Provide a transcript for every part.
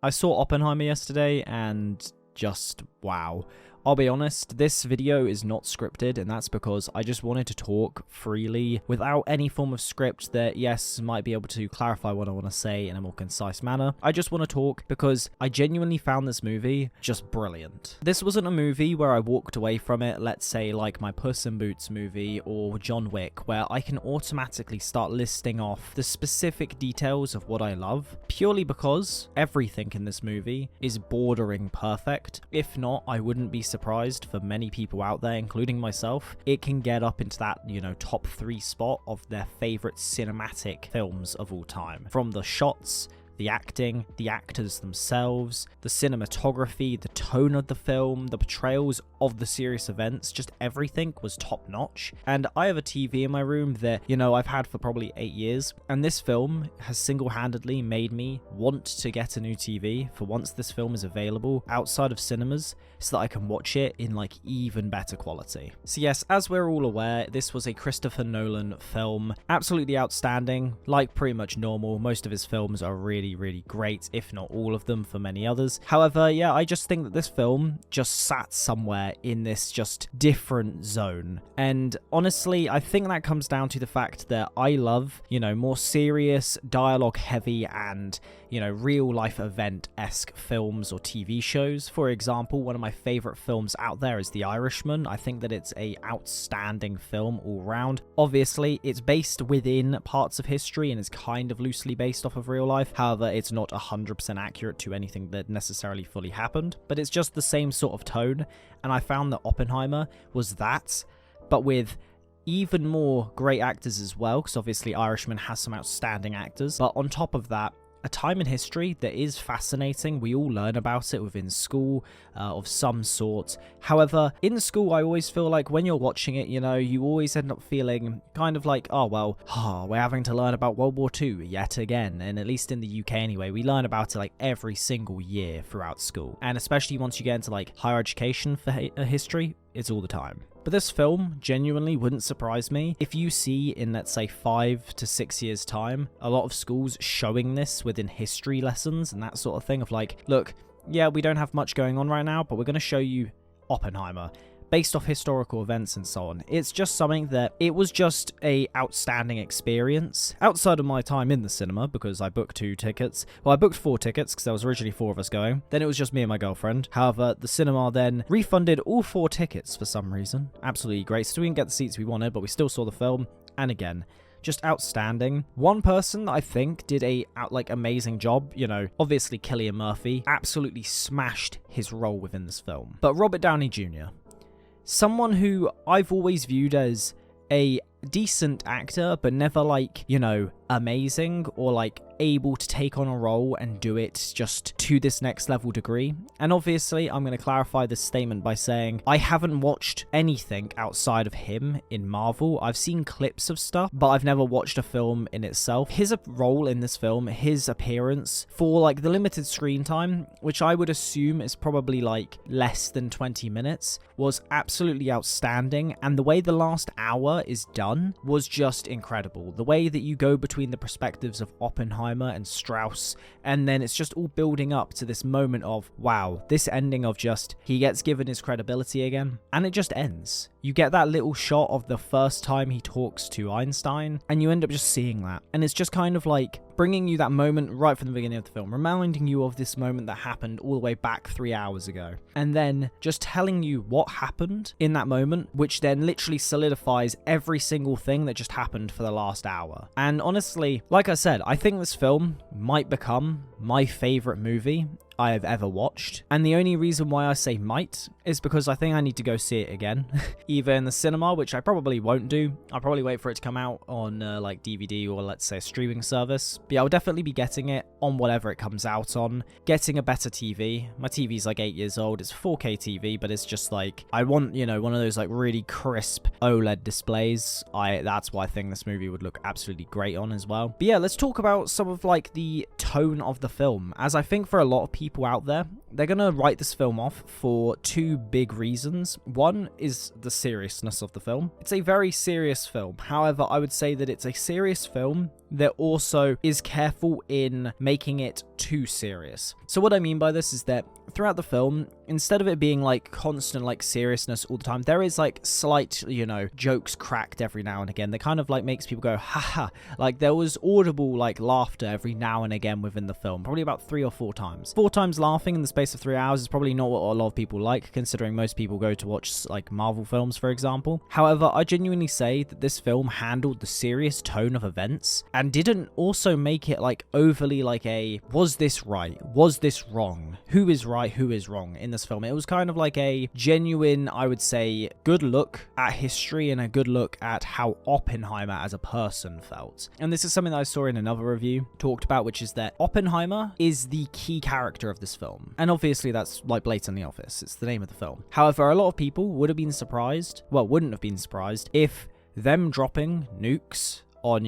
I saw Oppenheimer yesterday and just wow. I'll be honest, this video is not scripted, and that's because I just wanted to talk freely without any form of script that, yes, might be able to clarify what I want to say in a more concise manner. I just want to talk because I genuinely found this movie just brilliant. This wasn't a movie where I walked away from it, let's say like my Puss in Boots movie or John Wick, where I can automatically start listing off the specific details of what I love, purely because everything in this movie is bordering perfect. If not, I wouldn't be surprised for many people out there, including myself, it can get up into that, top 3 spot of their favorite cinematic films of all time. From the shots, the acting, the actors themselves, the cinematography, the tone of the film, the portrayals of the serious events, just everything was top notch. And I have a TV in my room that, I've had for probably 8 years, and this film has single-handedly made me want to get a new TV for once this film is available outside of cinemas, so that I can watch it in even better quality. So yes, as we're all aware, this was a Christopher Nolan film, absolutely outstanding, like pretty much normal. Most of his films are really great, if not all of them for many others. However, yeah, I just think that this film just sat somewhere in this just different zone. And honestly, I think that comes down to the fact that I love, more serious, dialogue heavy and, real life event-esque films or TV shows. For example, one of my favorite films out there is The Irishman. I think that it's a outstanding film all round. Obviously, it's based within parts of history and is kind of loosely based off of real life. However, it's not 100% accurate to anything that necessarily fully happened, but it's just the same sort of tone, and I found that Oppenheimer was that, but with even more great actors as well, because obviously Irishman has some outstanding actors, but on top of that, a time in history that is fascinating. We all learn about it within school of some sort. However, in school, I always feel like when you're watching it, you always end up feeling kind of like, we're having to learn about World War II yet again. And at least in the UK anyway, we learn about it every single year throughout school. And especially once you get into higher education for history, it's all the time. But this film genuinely wouldn't surprise me if you see in, let's say, 5 to 6 years' time, a lot of schools showing this within history lessons and that sort of thing of look, yeah, we don't have much going on right now, but we're going to show you Oppenheimer, based off historical events and so on. It's just something that it was just a outstanding experience outside of my time in the cinema, because I booked 2 tickets. Well, I booked 4 tickets because there was originally 4 of us going. Then it was just me and my girlfriend. However, the cinema then refunded all 4 tickets for some reason. Absolutely great. So we didn't get the seats we wanted, but we still saw the film. And again, just outstanding. One person that I think did a amazing job, obviously Cillian Murphy absolutely smashed his role within this film. But Robert Downey Jr., someone who I've always viewed as a decent actor, but never amazing or able to take on a role and do it just to this next level degree. And obviously, I'm going to clarify this statement by saying I haven't watched anything outside of him in Marvel. I've seen clips of stuff, but I've never watched a film in itself. His role in this film, his appearance for the limited screen time, which I would assume is probably less than 20 minutes, was absolutely outstanding. And the way the last hour is done was just incredible. The way that you go between the perspectives of Oppenheimer and Strauss, and then it's just all building up to this moment of, wow, this ending of just, he gets given his credibility again, and it just ends. You get that little shot of the first time he talks to Einstein, and you end up just seeing that. And it's just kind of bringing you that moment right from the beginning of the film, reminding you of this moment that happened all the way back 3 hours ago. And then just telling you what happened in that moment, which then literally solidifies every single thing that just happened for the last hour. And honestly, like I said, I think this film might become my favorite movie I have ever watched. And the only reason why I say might is because I think I need to go see it again, either in the cinema, which I probably won't do. I'll probably wait for it to come out on DVD or let's say a streaming service. But yeah, I'll definitely be getting it on whatever it comes out on, getting a better TV. My TV's 8 years old. It's 4K TV, but it's just I want, one of those really crisp OLED displays. That's why I think this movie would look absolutely great on as well. But yeah, let's talk about some of the tone of the film, as I think for a lot of people out there, they're gonna write this film off for two big reasons. One is the seriousness of the film. It's a very serious film. However, I would say that it's a serious film that also is careful in making it too serious. So what I mean by this is that throughout the film, instead of it being like constant like seriousness all the time, there is like slight, jokes cracked every now and again that kind of like makes people go haha. Like there was audible like laughter every now and again within the film, probably about 3 or 4 times. 4 times laughing in the space of 3 hours is probably not what a lot of people like, considering most people go to watch like Marvel films, for example. However, I genuinely say that this film handled the serious tone of events and didn't also make it like overly like a was this right, was this wrong, who is right, who is wrong in this film. It was kind of like a genuine, I would say, good look at history and a good look at how Oppenheimer as a person felt. And this is something that I saw in another review talked about, which is that Oppenheimer is the key character of this film, and obviously that's like blatantly obvious, it's the name of the film. However, a lot of people would have been surprised, well, wouldn't have been surprised if them dropping nukes on,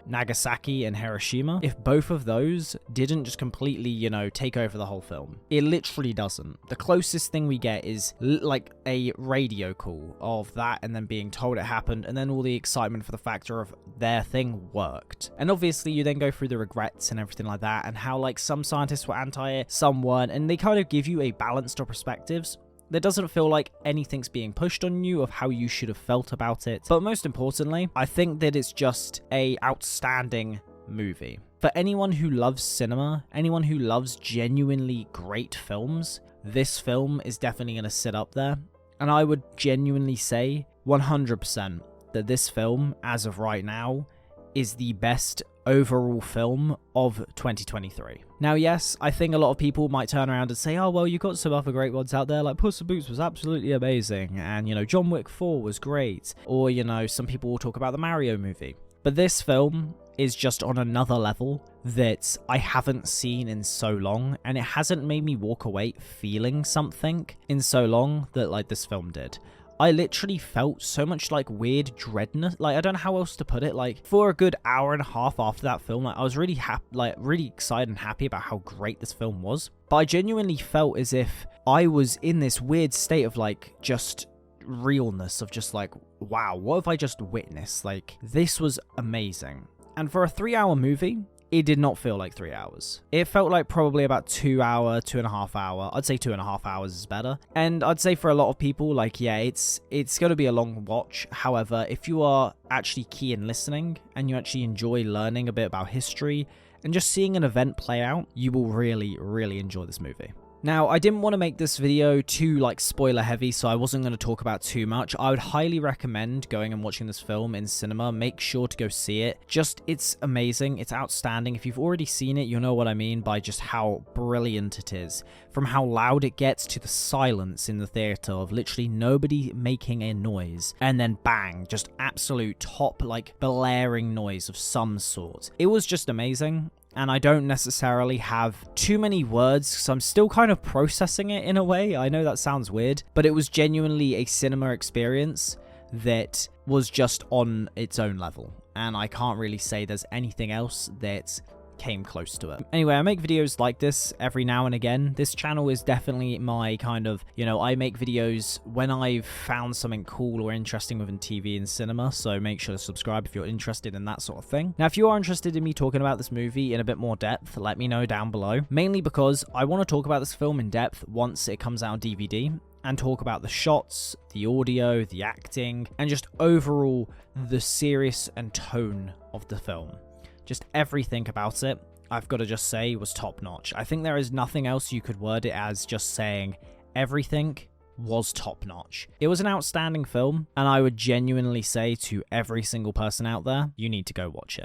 Nagasaki and Hiroshima, if both of those didn't just completely, take over the whole film. It literally doesn't. The closest thing we get is like a radio call of that and then being told it happened, and then all the excitement for the factor of their thing worked. And obviously you then go through the regrets and everything like that, and how like some scientists were anti it, some weren't, and they kind of give you a balance of perspectives. There doesn't feel like anything's being pushed on you of how you should have felt about it. But most importantly, I think that it's just a outstanding movie. For anyone who loves cinema, anyone who loves genuinely great films, this film is definitely going to sit up there. And I would genuinely say 100% that this film, as of right now, is the best overall film of 2023. Now, yes, I think a lot of people might turn around and say, oh, well, you got some other great ones out there, like Puss in Boots was absolutely amazing, and, John Wick 4 was great, or, some people will talk about the Mario movie. But this film is just on another level that I haven't seen in so long, and it hasn't made me walk away feeling something in so long that, like, this film did. I literally felt so much like weird dreadness. Like, I don't know how else to put it. Like, for a good hour and a half after that film, like, I was really happy, like, really excited and happy about how great this film was. But I genuinely felt as if I was in this weird state of like just realness of just like, wow, what have I just witnessed? Like, this was amazing. And for a 3-hour movie, it did not feel like 3 hours. It felt like probably about 2 hour, 2.5 hour. I'd say 2.5 hours is better. And I'd say for a lot of people, like, yeah, it's going to be a long watch. However, if you are actually key in listening and you actually enjoy learning a bit about history and just seeing an event play out, you will really, really enjoy this movie. Now, I didn't want to make this video too, like, spoiler heavy, so I wasn't going to talk about too much. I would highly recommend going and watching this film in cinema. Make sure to go see it. Just, it's amazing. It's outstanding. If you've already seen it, you'll know what I mean by just how brilliant it is. From how loud it gets to the silence in the theater of literally nobody making a noise. And then bang, just absolute top, like, blaring noise of some sort. It was just amazing. And I don't necessarily have too many words, so I'm still kind of processing it in a way. I know that sounds weird, but it was genuinely a cinema experience that was just on its own level. And I can't really say there's anything else that came close to it. Anyway, I make videos like this every now and again. This channel is definitely my kind of, I make videos when I've found something cool or interesting within TV and cinema, so make sure to subscribe if you're interested in that sort of thing. Now, if you are interested in me talking about this movie in a bit more depth, let me know down below, mainly because I want to talk about this film in depth once it comes out on DVD, and talk about the shots, the audio, the acting, and just overall the serious and tone of the film. Just everything about it, I've got to just say, was top notch. I think there is nothing else you could word it as, just saying everything was top notch. It was an outstanding film, and I would genuinely say to every single person out there, you need to go watch it.